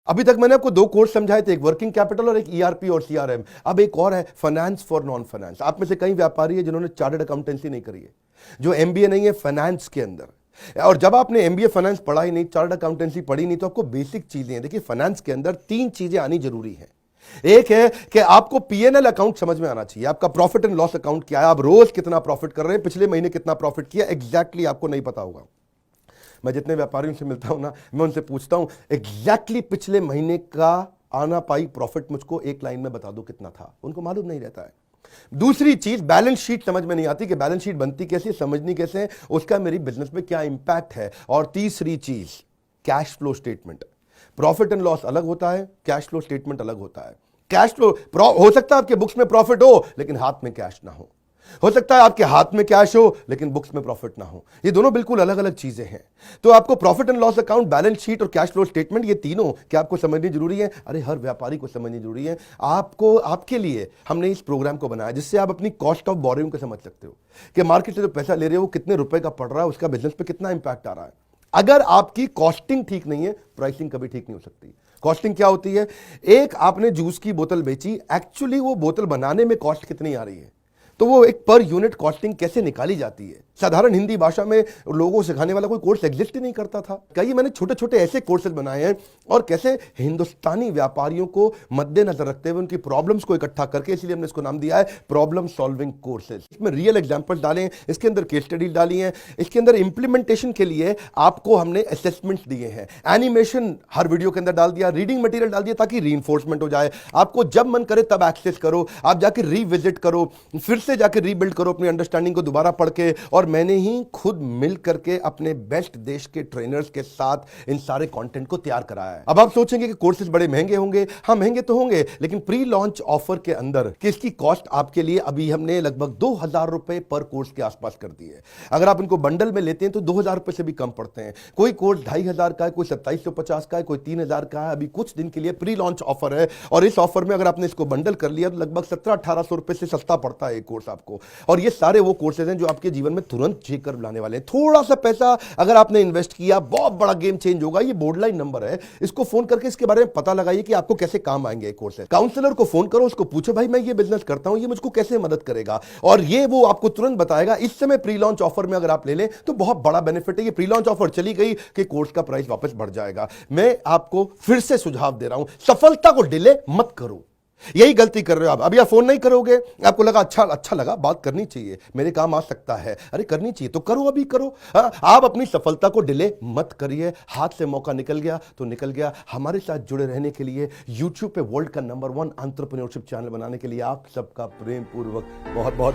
अभी तक मैंने आपको दो कोर्स समझाए थे, एक वर्किंग कैपिटल और एक ईआरपी और सीआरएम। अब एक और है फाइनेंस फॉर नॉन फाइनेंस। आप में से कई व्यापारी है जिन्होंने चार्टर्ड अकाउंटेंसी नहीं करी है, जो एमबीए नहीं है फाइनेंस के अंदर। और जब आपने एमबीए फाइनेंस पढ़ा ही नहीं, चार्टर्ड अकाउंटेंसी पढ़ी नहीं, तो आपको बेसिक चीजें हैं। देखिए फाइनेंस के अंदर तीन चीजें आनी जरूरी है। एक है कि आपको पीएनएल अकाउंट समझ में आना चाहिए, आपका प्रॉफिट एंड लॉस अकाउंट क्या है, आप रोज कितना प्रॉफिट कर रहे हैं, पिछले महीने कितना प्रॉफिट किया, एग्जैक्टली आपको नहीं पता होगा। मैं जितने व्यापारियों से मिलता हूं ना, मैं उनसे पूछता हूं एग्जैक्टली पिछले महीने का आना पाई प्रॉफिट मुझको एक लाइन में बता दो कितना था, उनको मालूम नहीं रहता है। दूसरी चीज बैलेंस शीट समझ में नहीं आती कि बैलेंस शीट बनती कैसे, समझनी कैसे है, उसका मेरी बिजनेस में क्या इंपैक्ट है। और तीसरी चीज cash flow statement. Profit and loss अलग होता है, कैश फ्लो स्टेटमेंट अलग होता है। कैश फ्लो हो सकता है आपके बुक्स में प्रॉफिट हो लेकिन हाथ में कैश ना हो सकता है आपके हाथ में कैश हो लेकिन बुक्स में प्रॉफिट ना हो। ये दोनों बिल्कुल अलग अलग चीजें हैं। तो आपको profit and loss account, balance sheet और कैश फ्लो स्टेटमेंट, ये तीनों क्या आपको समझनी जरूरी है। अरे हर व्यापारी को समझनी जरूरी है। आपको, आपके लिए हमने इस प्रोग्राम को बनाया जिससे आप अपनी कॉस्ट ऑफ बोरोइंग को समझ सकते हो कि मार्केट से जो पैसा ले रहे हो वो कितने रुपए का पड़ रहा है, उसका बिजनेस पे कितना इंपैक्ट आ रहा है। अगर आपकी कॉस्टिंग ठीक नहीं है, प्राइसिंग कभी ठीक नहीं हो सकती। कॉस्टिंग क्या होती है? एक आपने जूस की बोतल बेची, एक्चुअली वो बोतल बनाने में कॉस्ट कितनी आ रही है, तो वो एक पर यूनिट कॉस्टिंग कैसे निकाली जाती है। साधारण हिंदी भाषा में लोगों को सिखाने वाला कोई कोर्स एग्जिस्ट ही नहीं करता था। कई मैंने छोटे छोटे ऐसे कोर्सेज बनाए हैं और कैसे हिंदुस्तानी व्यापारियों को मद्देनजर रखते हुए उनकी प्रॉब्लम्स को इकट्ठा करके, इसलिए हमने इसको नाम दिया है प्रॉब्लम सॉल्विंग कोर्सेज। इसमें रियल एग्जांपल्स डाले हैं, इसके अंदर केस स्टडीज डाली हैं, इसके अंदर इंप्लीमेंटेशन के लिए आपको हमने असेसमेंट्स दिए हैं, एनिमेशन हर वीडियो के अंदर डाल दिया, रीडिंग मटेरियल डाल दिया ताकि रीइंफोर्समेंट हो जाए। आपको जब मन करे तब एक्सेस करो, आप जाके रीविजिट करो, फिर से जाके रीबिल्ड करो अपनी अंडरस्टैंडिंग को दोबारा पढ़ के। और मैंने ही खुद मिल करके अपने बेस्ट देश के ट्रेनर्स के साथ इन सारे कंटेंट को तैयार कराया है। अब आप सोचेंगे कि कोर्सेज बड़े महंगे होंगे। हाँ महंगे तो होंगे, लेकिन प्री लॉन्च ऑफर के अंदर कि इसकी कॉस्ट आपके लिए अभी हमने लगभग 2000 रुपए पर कोर्स के आसपास कर दी है। अगर आप इनको बंडल में लेते हैं तो 2000 रुपए से भी कम पड़ते हैं। कोई कोर्स 2500 का है, कोई 2750 का है, कोई 3000 का है। अभी कुछ दिन के लिए प्री लॉन्च ऑफर है और इस ऑफर में अगर आपने इसको बंडल कर लिया तो लगभग 1700-1800 रुपए से सस्ता पड़ता है एक कोर्स आपको। और ये सारे वो कोर्सेज हैं जो आपके जीवन में तुरंत चेक कर लाने वाले हैं। थोड़ा सा पैसा अगर आपने इन्वेस्ट किया, बहुत बड़ा गेम चेंज होगा। ये बोर्डलाइन नंबर है, इसको फोन करके इसके बारे में पता लगाइए कि आपको कैसे काम आएंगे कोर्सेज। काउंसलर को फोन करो, उसको पूछो भाई मैं ये बिजनेस करता हूं, ये मुझको कैसे मदद करेगा, और ये वो आपको तुरंत बताएगा। इस समय प्री लॉन्च ऑफर में अगर आप ले लें तो बहुत बड़ा बेनिफिट है। ये प्री लॉन्च ऑफर चली गई कि कोर्स का प्राइस वापस बढ़ जाएगा। मैं आपको फिर से सुझाव दे रहा हूं, सफलता को डिले मत करो। यही गलती कर रहे हो आप। अभी आप फोन नहीं करोगे, आपको लगा अच्छा लगा, बात करनी चाहिए, मेरे काम आ सकता है, अरे करनी चाहिए तो करो, अभी करो। आप अपनी सफलता को डिले मत करिए। हाथ से मौका निकल गया तो निकल गया। हमारे साथ जुड़े रहने के लिए, यूट्यूब पे वर्ल्ड का नंबर 1 एंटरप्रेन्योरशिप चैनल बनाने के लिए आप सबका प्रेम पूर्वक बहुत बहुत